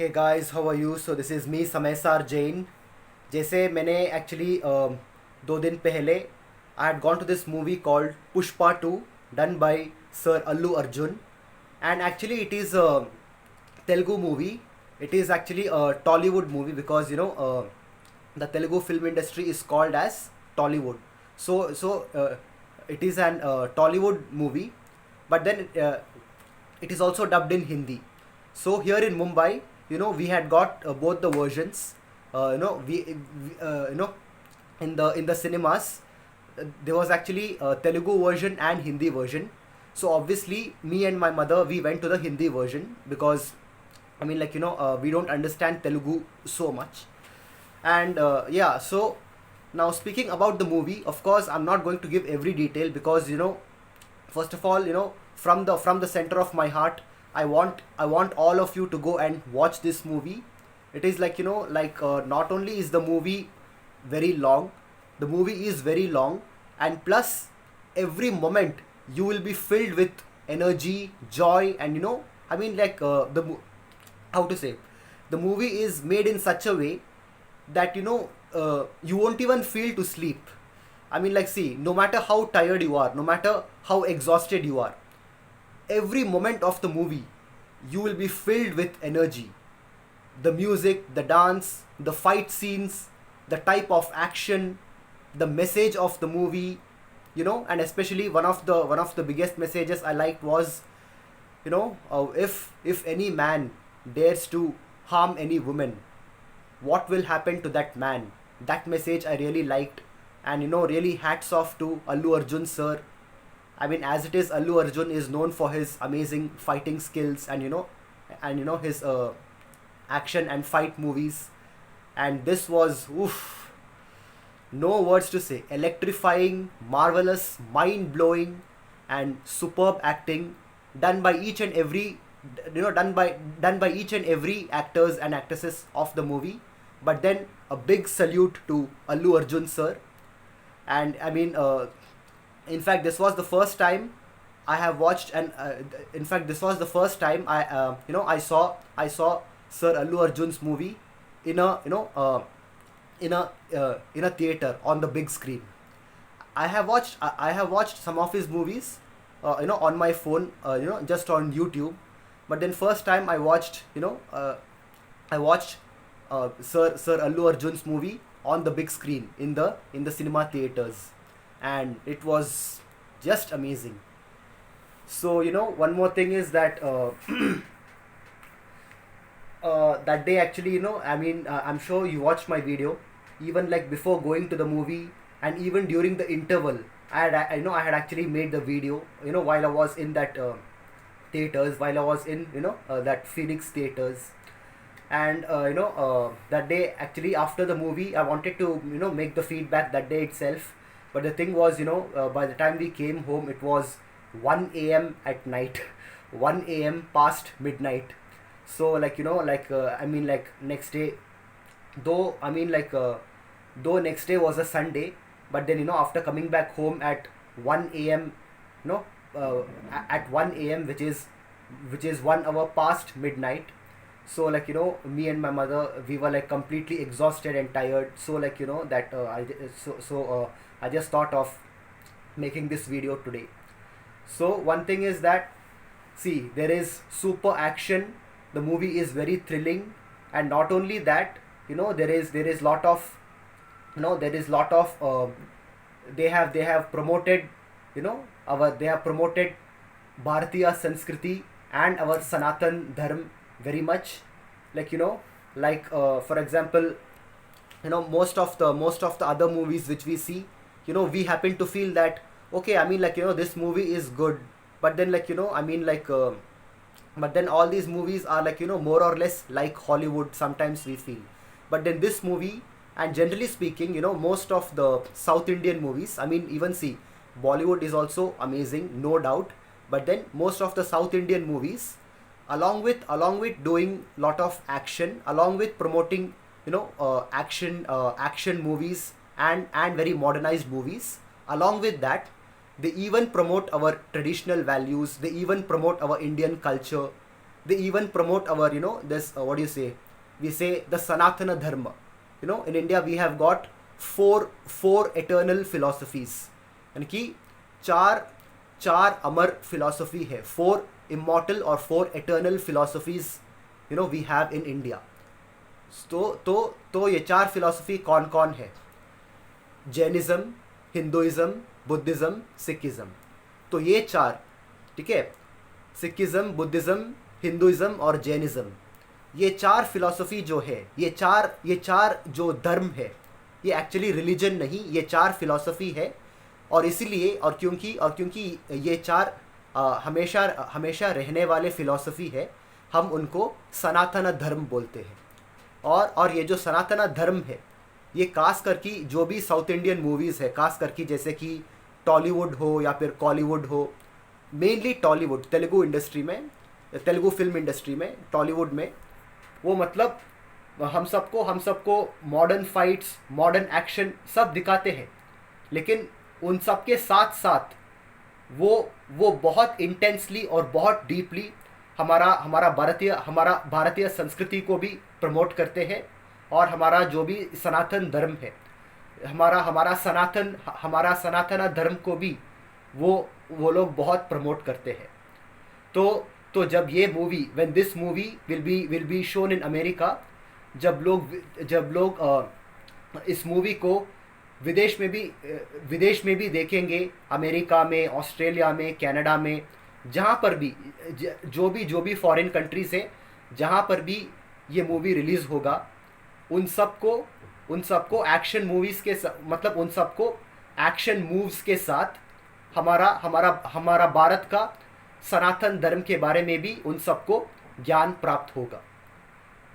Hey guys, how are you? So this is me Samaysar Jain. जैसे मैंने actually 2 दिन पहले I had gone to this movie called Pushpa 2 done by sir Allu Arjun. And actually it is a Telugu movie. It is actually a Tollywood movie because the Telugu film industry is called as Tollywood. So it is an Tollywood movie, but then it is also dubbed in Hindi. So here in Mumbai, we had got both the versions. In the cinemas, there was actually a Telugu version and Hindi version. So obviously me and my mother, we went to the Hindi version because we don't understand Telugu so much. And yeah, so now speaking about the movie, of course I'm not going to give every detail because first of all, from the center of my heart, I want all of you to go and watch this movie. It is not only is the movie very long, the movie is very long, and plus every moment you will be filled with energy, joy, and how to say, the movie is made in such a way that you won't even feel to sleep. See, no matter how tired you are, no matter how exhausted you are, every moment of the movie you will be filled with energy. The music, the dance, the fight scenes, the type of action, the message of the movie, and especially one of the biggest messages I liked was, if any man dares to harm any woman, what will happen to that man? That message I really liked. And really hats off to Allu Arjun sir. As it is, Allu Arjun is known for his amazing fighting skills and his action and fight movies. And this was, oof, no words to say. Electrifying, marvelous, mind-blowing, and superb acting done by each and every actors and actresses of the movie. But then a big salute to Allu Arjun sir. And in fact, this was the first time I have watched, and in fact, this was the first time I saw Sir Allu Arjun's movie in a in a theater on the big screen. I have watched some of his movies on my phone, just on YouTube. But then first time I watched Sir Allu Arjun's movie on the big screen in the cinema theaters, and it was just amazing. So one more thing is that that day actually, I'm sure you watched my video, even like before going to the movie, and even during the interval. I had actually made the video, while I was in that theaters, while I was in that Phoenix theaters. And that day actually, after the movie, I wanted to make the feedback that day itself. But the thing was, by the time we came home, it was 1 a.m. at night. 1 a.m. past midnight. So next day, though though next day was a Sunday, but then after coming back home at 1 a.m, at 1 a.m, which is 1 hour past midnight. So me and my mother, we were like completely exhausted and tired. So that I just thought of making this video today. So one thing is that, see, there is super action. The movie is very thrilling, and not only that, there is lot of they have promoted, they have promoted Bharatiya Sanskriti and our Sanathan Dharm very much. For example, most of the other movies which we see, we happen to feel that, okay, this movie is good, but then but then all these movies are more or less like Hollywood sometimes, we feel. But then this movie, and generally speaking, most of the South Indian movies, even see, Bollywood is also amazing, no doubt. But then most of the South Indian movies, along with doing lot of action, along with promoting action movies and very modernized movies, along with that, they even promote our traditional values, they even promote our Indian culture, they even promote our, this, what do you say, we say the Sanatana Dharma. In India we have got four eternal philosophies, यानी कि चार अमर philosophy है, 4 immortal और 4 eternal philosophies we have in India. तो ये 4 philosophy कौन कौन है? Jainism, Hinduism, Buddhism, Sikhism. तो ये 4, ठीक है, सिखिज्म, बुद्धिज्म, हिंदुइज्म और जैनिज्म, ये 4 फिलॉसफी जो है, ये चार जो धर्म है, ये एक्चुअली रिलीजन नहीं, ये 4 फिलॉसफी है. और इसीलिए और क्योंकि ये 4 हमेशा रहने वाले फिलॉसफी है, हम उनको सनातन धर्म बोलते हैं. और ये जो सनातन धर्म है, ये खास करके जो भी साउथ इंडियन मूवीज़ है, खास करके जैसे कि टॉलीवुड हो या फिर कॉलीवुड हो, मेनली टॉलीवुड, तेलुगु इंडस्ट्री में, तेलुगु फिल्म इंडस्ट्री में, टॉलीवुड में, वो मतलब हम सबको मॉडर्न फाइट्स, मॉडर्न एक्शन सब दिखाते हैं, लेकिन उन सब के साथ साथ वो बहुत इंटेंसली और बहुत डीपली हमारा भारतीय संस्कृति को भी प्रमोट करते हैं. और हमारा जो भी सनातन धर्म है, हमारा सनातन धर्म को भी वो लोग बहुत प्रमोट करते हैं. तो जब ये movie, when this movie will be shown in America, जब लोग इस मूवी को विदेश में भी देखेंगे, अमेरिका में, ऑस्ट्रेलिया में, कनाडा में, जहाँ पर भी जो भी फॉरेन कंट्रीज़ हैं, जहाँ पर भी ये मूवी रिलीज़ होगा, उन सबको एक्शन मूवीज़ के मतलब उन सबको एक्शन मूव्स के साथ हमारा भारत का सनातन धर्म के बारे में भी उन सबको ज्ञान प्राप्त होगा.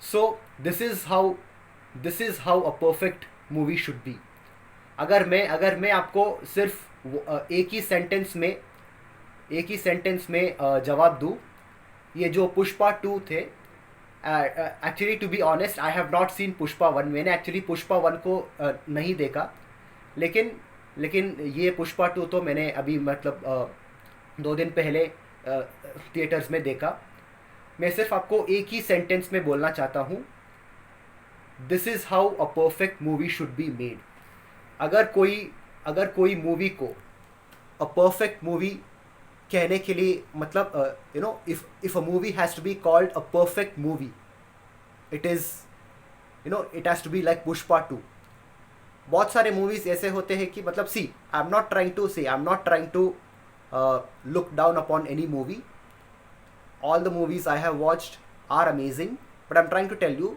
सो this is how a perfect movie should be. अगर मैं आपको सिर्फ एक ही सेंटेंस में जवाब दूँ, ये जो पुष्पा 2 थे, actually to be honest I have not seen Pushpa 1. मैंने एक्चुअली पुष्पा 1 को नहीं देखा, लेकिन ये पुष्पा 2 तो मैंने अभी मतलब 2 दिन पहले थिएटर्स में देखा. मैं सिर्फ आपको एक ही सेंटेंस में बोलना चाहता हूँ, this is how a perfect movie should be made. अगर कोई मूवी को अ परफेक्ट मूवी कहने के लिए, मतलब if a movie has to be called a perfect movie, it has to be like Pushpa 2. बहुत सारे मूवीज़ ऐसे होते हैं कि मतलब I am not trying to look down upon any movie. All the movies I have watched are amazing, but I'm trying to tell you,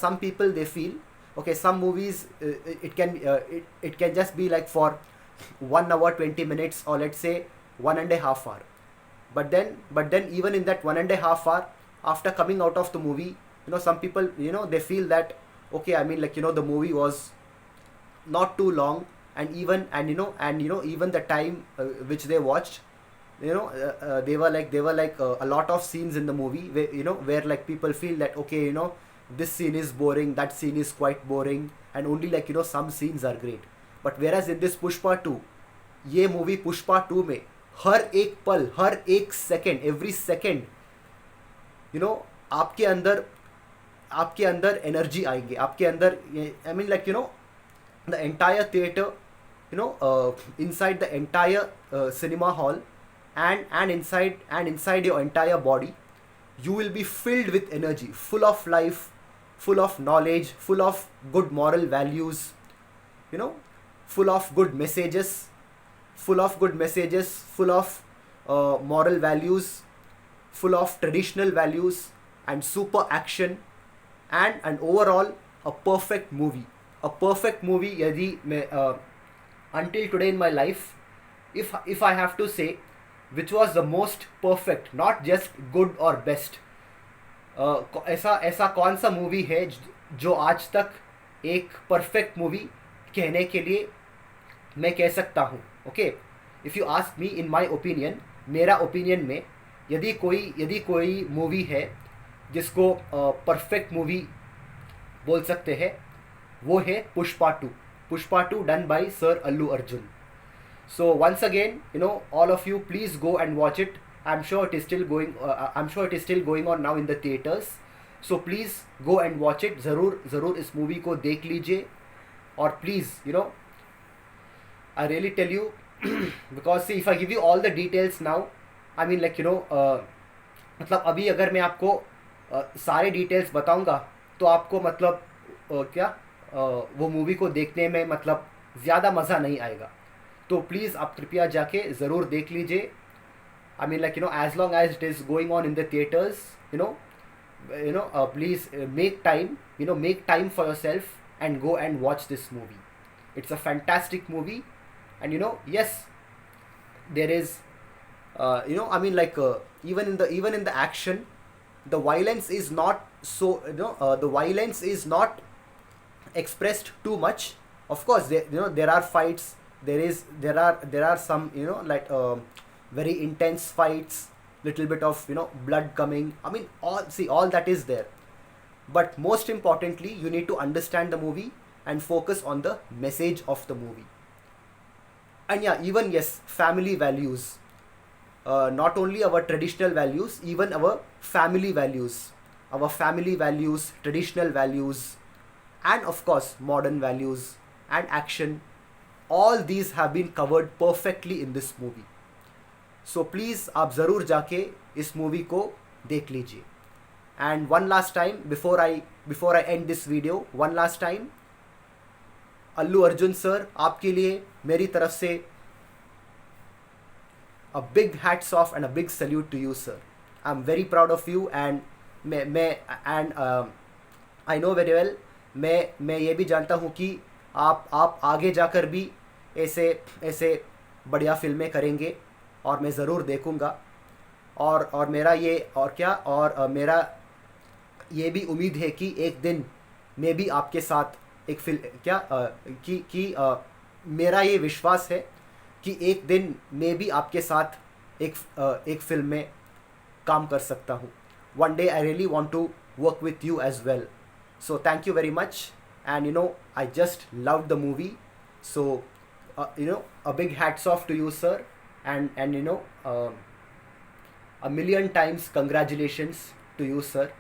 some people they feel, okay, some movies it can just be like for 1 hour 20 minutes, or let's say 1.5 hour. But then even in that 1.5 hour, after coming out of the movie, some people, they feel that, okay, I mean, like, the movie was not too long, and even the time which they watched, they were like a lot of scenes in the movie where like people feel that, okay, this scene is boring, that scene is quite boring, and only like some scenes are great. But whereas in this Pushpa 2, ये movie Pushpa 2 में हर एक पल, हर एक second, every second, आपके अंदर energy आएंगे, आपके अंदर, I mean like the entire theater, inside the entire cinema hall, and inside your entire body, you will be filled with energy, full of life, full of knowledge, full of good moral values, full of good messages, full of moral values, full of traditional values, and super action, and overall a perfect movie. A perfect movie, यदि मैं until today in my life, if I have to say which was the most perfect, not just good or best, ऐसा कौन सा movie है जो आज तक एक परफेक्ट मूवी कहने के लिए मैं कह सकता हूँ? Okay, if you ask me, in my opinion, मेरा ओपिनियन में यदि कोई मूवी है जिसको परफेक्ट मूवी बोल सकते हैं, वो है Pushpa 2 done by sir Allu Arjun. So once again, all of you, please go and watch it. I'm sure it is still going. I'm sure it is still going on now in the theaters. So please go and watch it. ज़रूर इस movie को देख लीजिए. और please, I really tell you, because see, if I give you all the details now, I mean like मतलब अभी अगर मैं आपको सारे डिटेल्स बताऊंगा तो आपको मतलब वो मूवी को देखने में मतलब ज़्यादा मज़ा नहीं आएगा. तो प्लीज़ आप कृपया जाके ज़रूर देख लीजिए. I mean like as long as it is going on in the theaters, please make time for yourself and go and watch this movie. It's a fantastic movie. And yes, there is I mean like even in the action, the violence is not so the violence is not expressed too much. Of course, there are fights, there are some like very intense fights, little bit of blood coming. I mean, all that is there. But most importantly, you need to understand the movie and focus on the message of the movie. And yeah, even yes, family values. Not only our traditional values, even our family values, traditional values, and of course modern values and action. All these have been covered perfectly in this movie. So please आप ज़रूर जाके इस movie को देख लीजिए. And one last time before I end this video, one last time, Allu Arjun sir, आपके लिए मेरी तरफ से a big hats off and a big salute to you, sir. I'm very proud of you. And I know very well, मैं ये भी जानता हूँ कि आप आगे जाकर भी ऐसे बढ़िया फिल्में करेंगे और मैं ज़रूर देखूँगा. और मेरा मेरा ये भी उम्मीद है कि एक दिन मैं भी आपके साथ एक फिल्म मेरा ये विश्वास है कि एक दिन मैं भी आपके साथ एक फिल्म में काम कर सकता हूँ. One day I really want to work with you as well. So thank you very much. And I just loved the movie. So a big hats off to you, sir. And a million times congratulations to you, sir.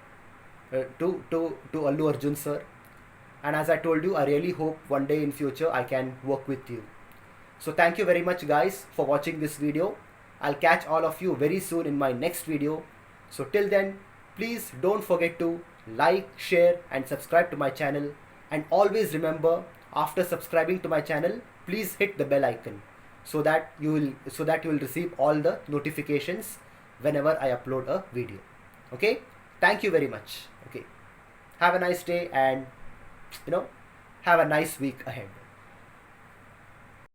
To Allu Arjun, sir. And as I told you, I really hope one day in future I can work with you. So thank you very much, guys, for watching this video. I'll catch all of you very soon in my next video. So till then, please don't forget to like, share and subscribe to my channel. And always remember, after subscribing to my channel, please hit the bell icon so that you will receive all the notifications whenever I upload a video. Okay? Thank you very much. Okay. Have a nice day and have a nice week ahead.